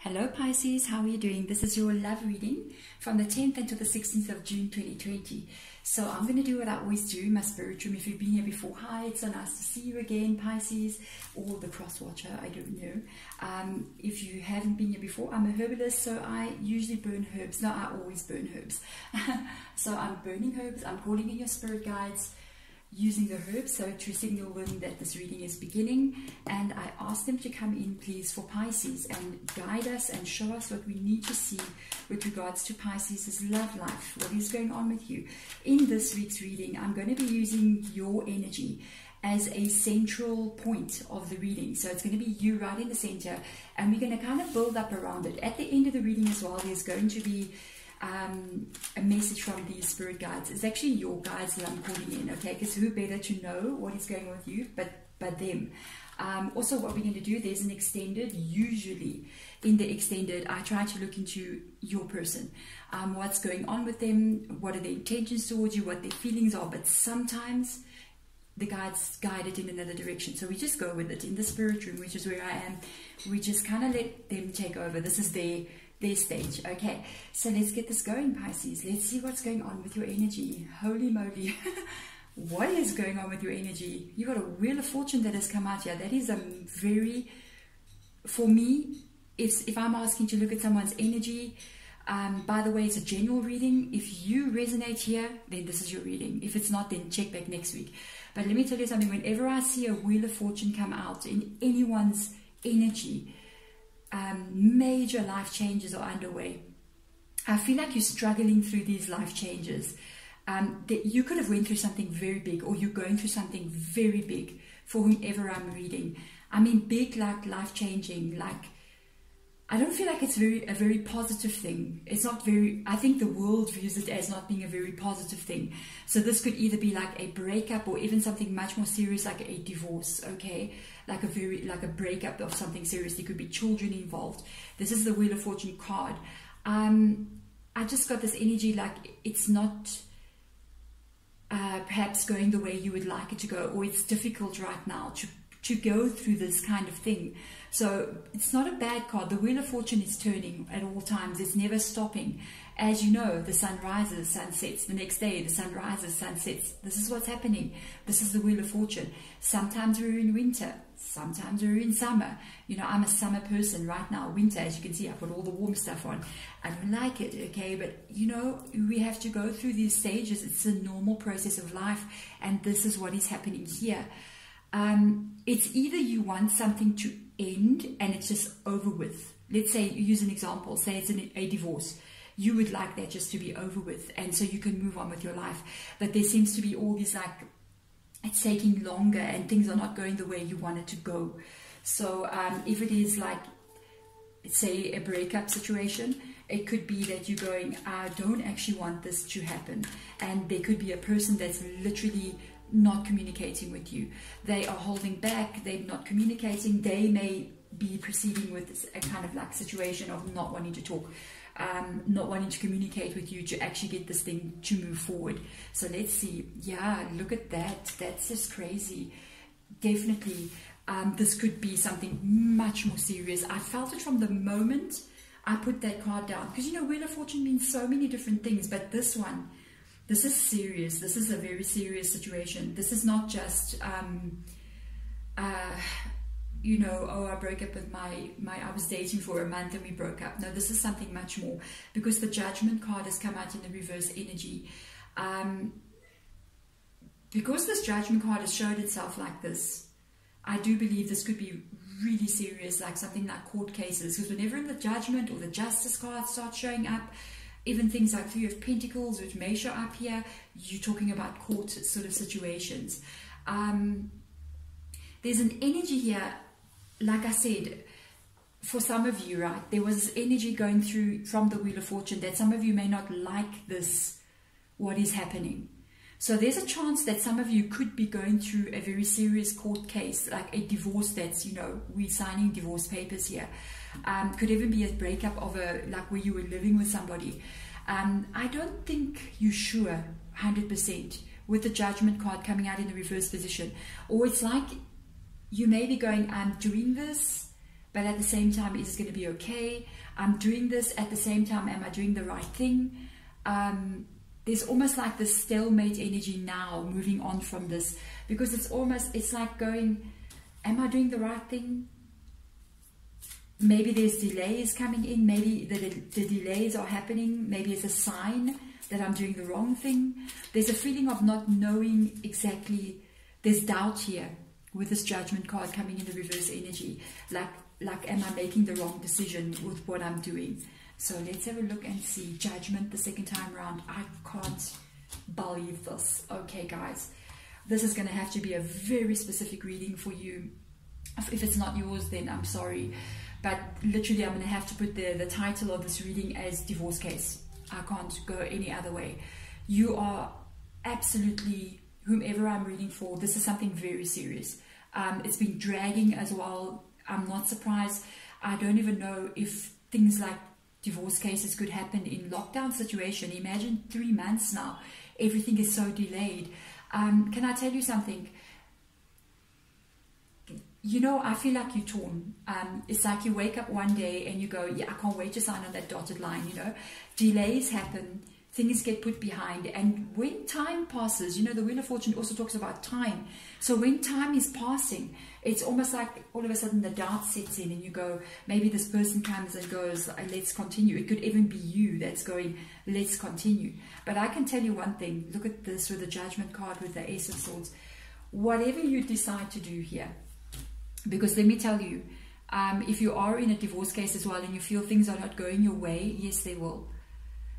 Hello Pisces, how are you doing? This is your love reading from the 10th until the 16th of June 2020. So I'm going to do what I always do in my spirit room. If you've been here before, hi, it's so nice to see you again, Pisces, or the cross watcher, I don't know. If you haven't been here before, I'm a herbalist, so I usually burn herbs. No, I always burn herbs. So I'm burning herbs, I'm calling in your spirit guides, using the herbs so to signal them that this reading is beginning, and I ask them to come in please for Pisces and guide us and show us what we need to see with regards to Pisces' love life, what is going on with you. In this week's reading, I'm going to be using your energy as a central point of the reading. So it's going to be you right in the center, and we're going to kind of build up around it. At the end of the reading as well, there's going to be a message from these spirit guides. It's actually your guides that I'm calling in, okay? Because who better to know what is going on with you but them. Also, what we're going to do, there's an extended. Usually in the extended, I try to look into your person, what's going on with them, what are their intentions towards you, what their feelings are. But sometimes the guides guide it in another direction, so we just go with it. In the spirit room, which is where I am, we just kind of let them take over. This is their stage. Okay, so let's get this going, Pisces. Let's see what's going on with your energy. Holy moly. What is going on with your energy? You got a Wheel of Fortune that has come out here. That is a very, for me, if I'm asking to look at someone's energy, by the way, it's a general reading. If you resonate here, then this is your reading. If it's not, then check back next week. But let me tell you something. Whenever I see a Wheel of Fortune come out in anyone's energy, major life changes are underway. I feel like you're struggling through these life changes. That you could have went through something very big, or you're going through something very big for whomever I'm reading. I mean big, like life-changing, like I don't feel like it's a very positive thing. It's not very, I think the world views it as not being a very positive thing. So this could either be like a breakup or even something much more serious like a divorce, okay? Like a breakup of something serious. There could be children involved. This is the Wheel of Fortune card. I just got this energy like it's not perhaps going the way you would like it to go, or it's difficult right now to go through this kind of thing. So it's not a bad card. The Wheel of Fortune is turning at all times. It's never stopping. As you know, the sun rises, sun sets. The next day, the sun rises, sun sets. This is what's happening. This is the Wheel of Fortune. Sometimes we're in winter. Sometimes we're in summer. You know, I'm a summer person right now. Winter, as you can see, I put all the warm stuff on. I don't like it, okay? But, you know, we have to go through these stages. It's a normal process of life. And this is what is happening here. It's either you want something to end and it's just over with. Let's say, you use an example, say it's a divorce. You would like that just to be over with, and so you can move on with your life. But there seems to be all these like, it's taking longer and things are not going the way you want it to go. So if it is like, say a breakup situation, it could be that you're going, I don't actually want this to happen. And there could be a person that's literally not communicating with you. They are holding back, they're not communicating. They may be proceeding with a kind of like situation of not wanting to talk, not wanting to communicate with you to actually get this thing to move forward. So let's see. Yeah, look at that. That's just crazy. Definitely this could be something much more serious. I felt it from the moment I put that card down, because you know, Wheel of Fortune means so many different things, but this one, this is serious. This is a very serious situation. This is not just, you know, oh, I broke up with I was dating for a month and we broke up. No, this is something much more, because the Judgment card has come out in the reverse energy. Because this Judgment card has showed itself like this, I do believe this could be really serious, like something like court cases. Because whenever the Judgment or the Justice card starts showing up, even things like Three of Pentacles, which may show up here, you're talking about court sort of situations. There's an energy here, like I said, for some of you, right? There was energy going through from the Wheel of Fortune that some of you may not like this, what is happening. So there's a chance that some of you could be going through a very serious court case, like a divorce that's, you know, we're signing divorce papers here. Could even be a breakup of like where you were living with somebody. I don't think you're sure 100% with the Judgment card coming out in the reverse position. Or it's like you may be going, I'm doing this, but at the same time, is it going to be okay? I'm doing this at the same time. Am I doing the right thing? There's almost like this stalemate energy now, moving on from this, because it's like going, am I doing the right thing? Maybe there's delays coming in. Maybe the delays are happening. Maybe it's a sign that I'm doing the wrong thing. There's a feeling of not knowing exactly. There's doubt here with this Judgment card coming in the reverse energy. Like, am I making the wrong decision with what I'm doing? So let's have a look and see. Judgment the second time around. I can't believe this. Okay, guys. This is going to have to be a very specific reading for you. If it's not yours, then I'm sorry. But literally, I'm going to have to put the title of this reading as divorce case. I can't go any other way. You are absolutely, whomever I'm reading for, this is something very serious. It's been dragging as well. I'm not surprised. I don't even know if things like divorce cases could happen in lockdown situation. Imagine 3 months now. Everything is so delayed. Can I tell you something? You know, I feel like you're torn. It's like you wake up one day and you go, yeah, I can't wait to sign on that dotted line, you know. Delays happen, things get put behind. And when time passes, you know, the Wheel of Fortune also talks about time. So when time is passing, it's almost like all of a sudden the doubt sets in and you go, maybe this person comes and goes, let's continue. It could even be you that's going, let's continue. But I can tell you one thing. Look at this with the Judgment card with the Ace of Swords. Whatever you decide to do here, because let me tell you, if you are in a divorce case as well and you feel things are not going your way, yes, they will.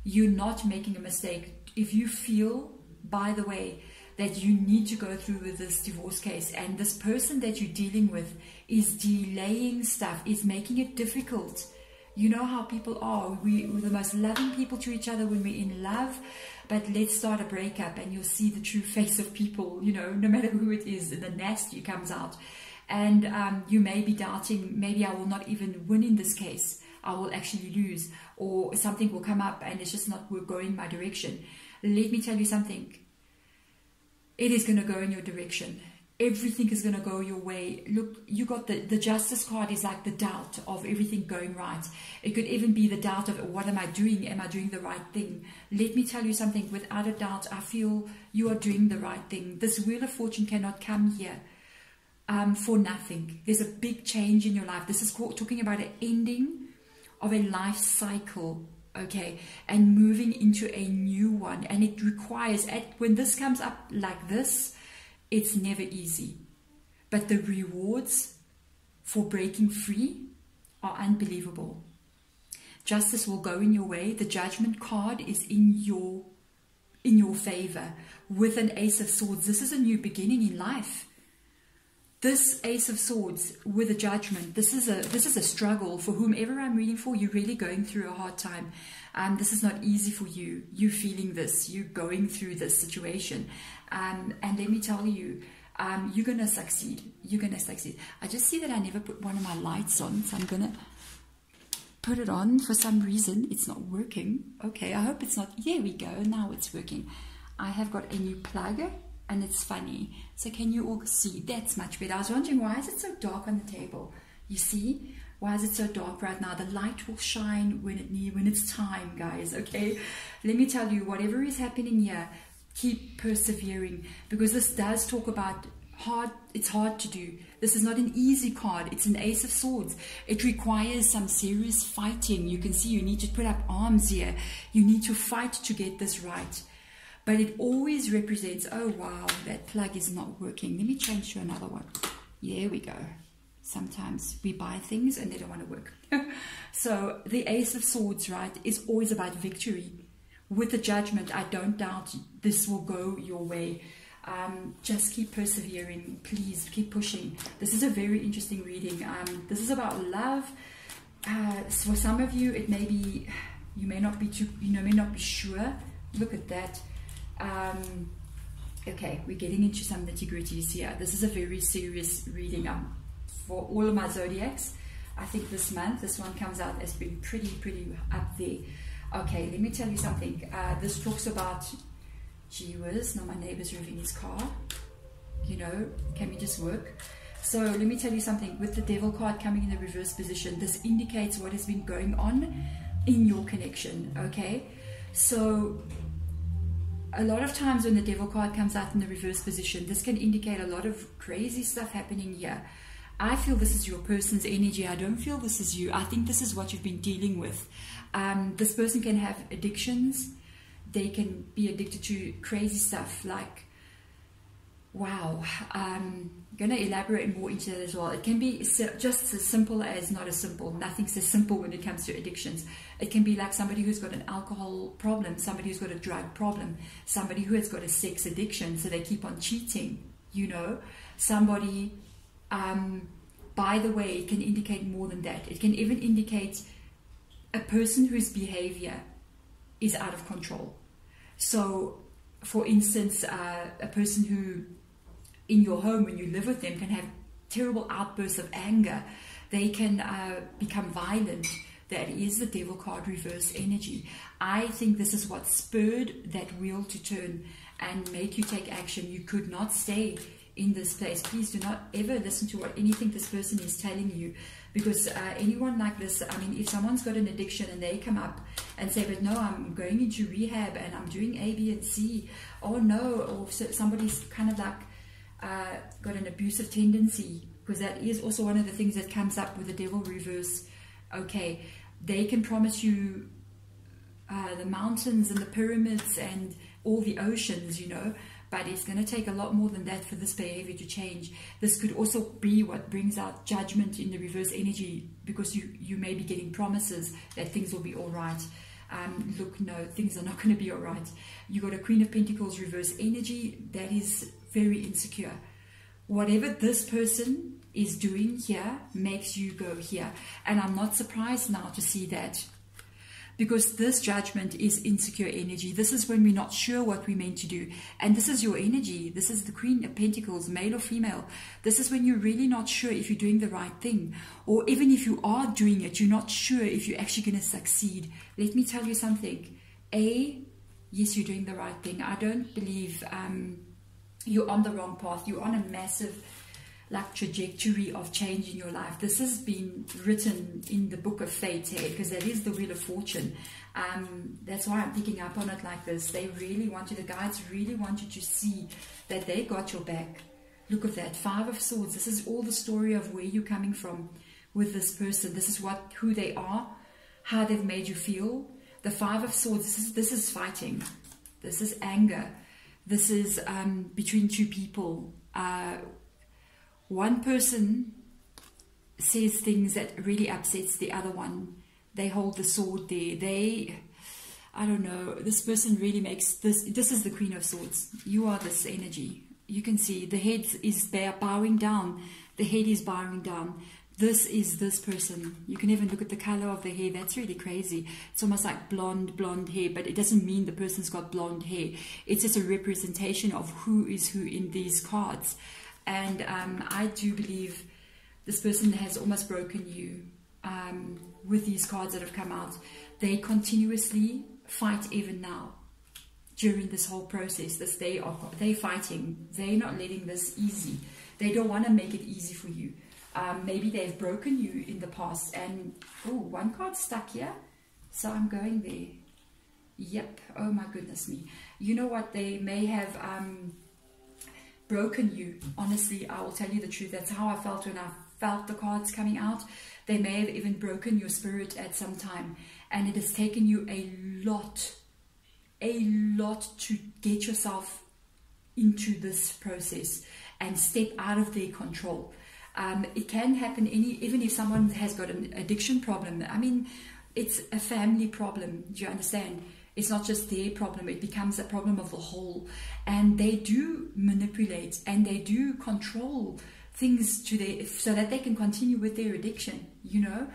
You're not making a mistake. If you feel, by the way, that you need to go through with this divorce case and this person that you're dealing with is delaying stuff, is making it difficult. You know how people are. We're the most loving people to each other when we're in love, but let's start a breakup and you'll see the true face of people, you know, no matter who it is, the nasty comes out. And you may be doubting, maybe I will not even win in this case. I will actually lose, or something will come up and it's just not going my direction. Let me tell you something. It is going to go in your direction. Everything is going to go your way. Look, you got the Justice card is like the doubt of everything going right. It could even be the doubt of, what am I doing? Am I doing the right thing? Let me tell you something. Without a doubt, I feel you are doing the right thing. This Wheel of Fortune cannot come here for nothing. There's a big change in your life. This is talking about an ending of a life cycle, okay, and moving into a new one. And it requires, when this comes up like this, it's never easy. But the rewards for breaking free are unbelievable. Justice will go in your way. The Judgment card is in your favor with an Ace of Swords. This is a new beginning in life. This Ace of Swords with a Judgment, this is a struggle for whomever I'm reading for. You're really going through a hard time. This is not easy for you. You're feeling this. You're going through this situation. And let me tell you, you're going to succeed. You're going to succeed. I just see that I never put one of my lights on, so I'm going to put it on. For some reason, it's not working. Okay, I hope it's not. There we go. Now it's working. I have got a new plug. And it's funny. So can you all see? That's much better. I was wondering, why is it so dark on the table? You see? Why is it so dark right now? The light will shine when it's time, guys, okay? Let me tell you, whatever is happening here, keep persevering. Because this does talk about it's hard to do. This is not an easy card. It's an Ace of Swords. It requires some serious fighting. You can see you need to put up arms here. You need to fight to get this right. But it always represents, oh wow, that plug is not working. Let me change to another one. There we go. Sometimes we buy things and they don't want to work. So the Ace of Swords, right, is always about victory. With the Judgment, I don't doubt this will go your way. Just keep persevering. Please keep pushing. This is a very interesting reading. This is about love. For some of you, it may be, you may not be sure. Look at that. Okay, we're getting into some nitty-gritties here. This is a very serious reading for all of my zodiacs. I think this month, this one comes out as being pretty up there. Okay, let me tell you something. This talks about, gee whiz, now my neighbor's revving his car. You know, can we just work? So let me tell you something. With the devil card coming in the reverse position, this indicates what has been going on in your connection, okay? So a lot of times when the devil card comes out in the reverse position, this can indicate a lot of crazy stuff happening here. I feel this is your person's energy. I don't feel this is you. I think this is what you've been dealing with. This person can have addictions. They can be addicted to crazy stuff like, wow, I'm going to elaborate more into that as well. It can be just as simple as not as simple. Nothing's as simple when it comes to addictions. It can be like somebody who's got an alcohol problem, somebody who's got a drug problem, somebody who has got a sex addiction, so they keep on cheating, you know. Somebody, by the way, it can indicate more than that. It can even indicate a person whose behavior is out of control. So, for instance, a person who in your home, when you live with them, can have terrible outbursts of anger. They can become violent. That is the devil card reverse energy. I think this is what spurred that wheel to turn and make you take action. You could not stay in this place. Please do not ever listen to what anything this person is telling you, because anyone like this, I mean, if someone's got an addiction and they come up and say, but no, I'm going into rehab and I'm doing A, B, and C, or no, or somebody's kind of like got an abusive tendency, because that is also one of the things that comes up with the devil reverse. Okay, they can promise you the mountains and the pyramids and all the oceans, you know, but it's going to take a lot more than that for this behavior to change. This could also be what brings out judgment in the reverse energy, because you may be getting promises that things will be all right. Look, no, things are not going to be all right. You got a Queen of Pentacles reverse energy that is very insecure. Whatever this person is doing here makes you go here. And I'm not surprised now to see that, because this judgment is insecure energy. This is when we're not sure what we're meant to do. And this is your energy. This is the Queen of Pentacles, male or female. This is when you're really not sure if you're doing the right thing. Or even if you are doing it, you're not sure if you're actually going to succeed. Let me tell you something. Yes, you're doing the right thing. I don't believe you're on the wrong path. You're on a massive trajectory of change in your life. This has been written in the book of fate, because that is the Wheel of Fortune. That's why I'm picking up on it like this. They really want you, the guides really want you to see that they got your back. Look at that, 5 of Swords. This is all the story of where you're coming from with this person. This is who they are, how they've made you feel. The 5 of Swords, this is fighting. This is anger. This is between two people. One person says things that really upsets the other one. They hold the sword there. I don't know, this person really makes this is the Queen of Swords. You are this energy. You can see the head is bowing down. The head is bowing down. This is this person. You can even look at the color of the hair. That's really crazy. It's almost like blonde hair, but it doesn't mean the person's got blonde hair. It's just a representation of who is who in these cards. And I do believe this person has almost broken you with these cards that have come out. They continuously fight even now during this whole process. They're fighting. They're not letting this easy. They don't want to make it easy for you. Maybe they've broken you in the past. And, oh, one card stuck here. So I'm going there. Yep. Oh, my goodness me. You know what? They may have broken you. Honestly, I will tell you the truth. That's how I felt when I felt the cards coming out. They may have even broken your spirit at some time. And it has taken you a lot to get yourself into this process and step out of their control. It can happen even if someone has got an addiction problem. I mean, it's a family problem. Do you understand? It's not just their problem. It becomes a problem of the whole. And they do manipulate and they do control things so that they can continue with their addiction, you know.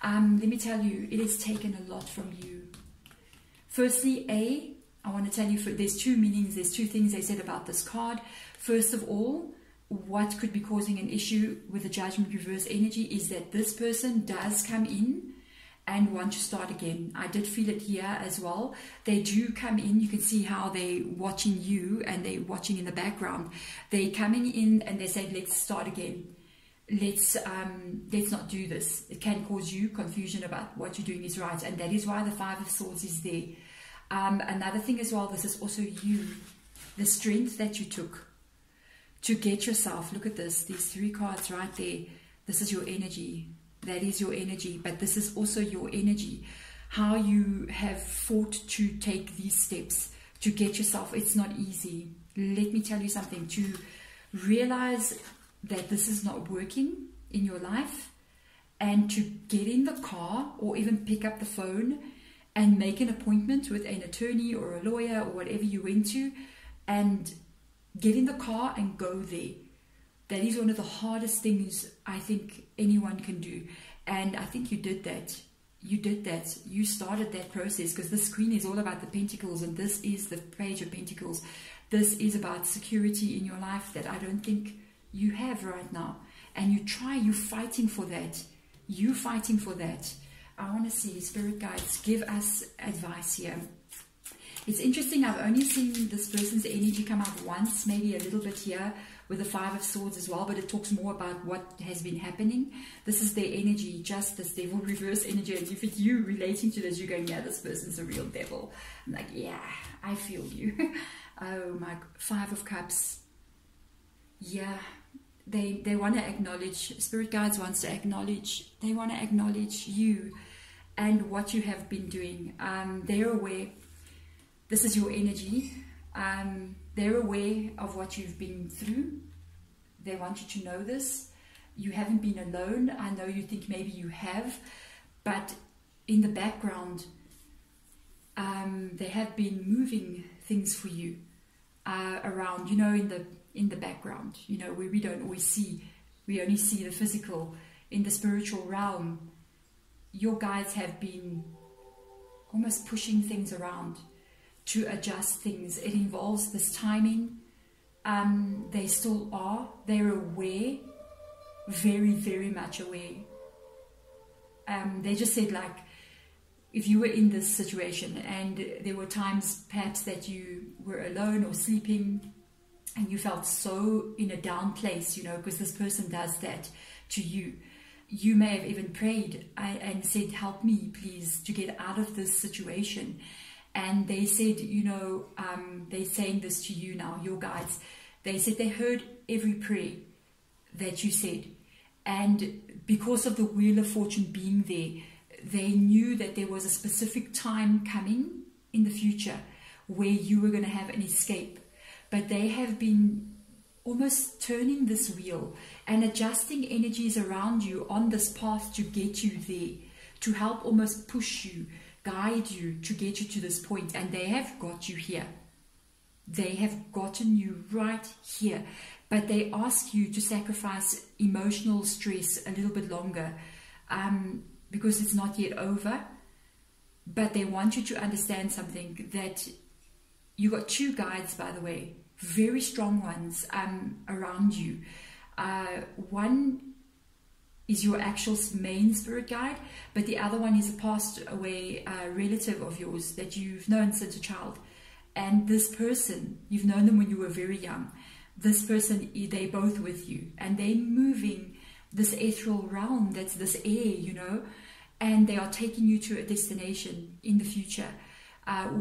Let me tell you, it has taken a lot from you. Firstly, I want to tell you, there's two meanings, there's two things they said about this card. First of all, what could be causing an issue with the Judgment reverse energy is that this person does come in and want to start again. I did feel it here as well. They do come in. You can see how they're watching you and they're watching in the background. They're coming in and they say, let's start again. let's not do this. It can cause you confusion about what you're doing is right, and that is why the Five of Swords is there. Another thing as well, this is also you, the strength that you took to get yourself, look at this, these three cards right there. This is your energy, that is your energy, but this is also your energy, how you have fought to take these steps to get yourself. It's not easy. Let me tell you something, to realize that this is not working in your life, and to get in the car or even pick up the phone and make an appointment with an attorney or a lawyer or whatever you went to, and get in the car and go there. That is one of the hardest things I think anyone can do. And I think you did that. You did that. You started that process, because this Queen is all about the Pentacles, and this is the Page of Pentacles. This is about security in your life that I don't think you have right now. And you're fighting for that. You're fighting for that. I want to see, Spirit Guides, give us advice here. It's interesting, I've only seen this person's energy come out once, maybe a little bit here with the Five of Swords as well, but it talks more about what has been happening. This is their energy, Justice, Devil, reverse energy. And if it's you relating to this, you're going, yeah, this person's a real devil. I'm like, yeah, I feel you. Oh my, Five of Cups. Yeah, they want to acknowledge, Spirit Guides wants to acknowledge, they want to acknowledge you and what you have been doing. They're aware. This is your energy. They're aware of what you've been through. They want you to know this. You haven't been alone. I know you think maybe you have, but in the background, they have been moving things for you around, you know, in the background, you know, where we don't always see. We only see the physical. In the spiritual realm, your guides have been almost pushing things around to adjust things. It involves this timing. They still are. They're aware, very, very much aware. They just said, like, if you were in this situation and there were times perhaps that you were alone or sleeping and you felt so in a down place, you know, because this person does that to you. You may have even prayed and said, help me, please, to get out of this situation. And they said, you know, they're saying this to you now, your guides. They said they heard every prayer that you said. And because of the Wheel of Fortune being there, they knew that there was a specific time coming in the future where you were going to have an escape. But they have been almost turning this wheel and adjusting energies around you on this path to get you there, to help almost push you, guide you to get you to this point. And they have got you here. They have gotten you right here. But they ask you to sacrifice emotional stress a little bit longer, because it's not yet over. But they want you to understand something, that you got two guides, by the way, very strong ones around you. One is your actual main spirit guide, but the other one is a passed away relative of yours that you've known since a child. And this person, you've known them when you were very young. This person, they're both with you, and they're moving this ethereal realm, that's this air, you know, and they are taking you to a destination in the future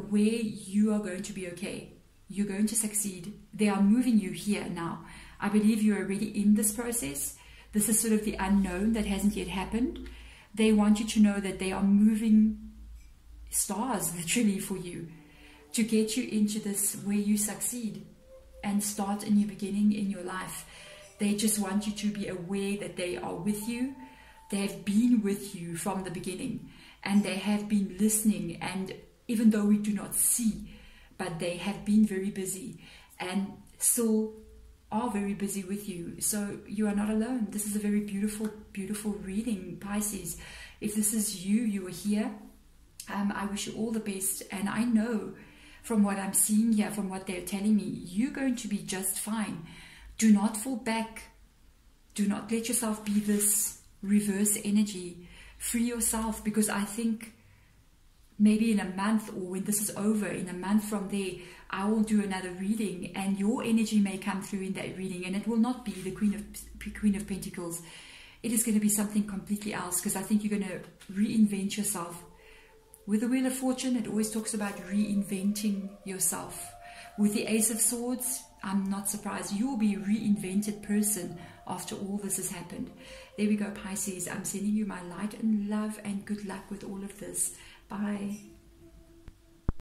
where you are going to be okay. You're going to succeed. They are moving you here now. I believe you're already in this process. This is sort of the unknown that hasn't yet happened. They want you to know that they are moving stars literally for you to get you into this where you succeed and start a new beginning in your life. They just want you to be aware that they are with you. They have been with you from the beginning, and they have been listening. And even though we do not see, but they have been very busy and still are very busy with you. So you are not alone. This is a very beautiful, beautiful reading, Pisces. If this is you, you are here. I wish you all the best. And I know from what I'm seeing here, from what they're telling me, you're going to be just fine. Do not fall back. Do not let yourself be this reverse energy. Free yourself, because I think maybe in a month, or when this is over, in a month from there, I will do another reading, and your energy may come through in that reading, and it will not be the Queen of Pentacles. It is going to be something completely else, because I think you're going to reinvent yourself. With the Wheel of Fortune, it always talks about reinventing yourself. With the Ace of Swords, I'm not surprised. You will be a reinvented person after all this has happened. There we go, Pisces. I'm sending you my light and love and good luck with all of this. Bye.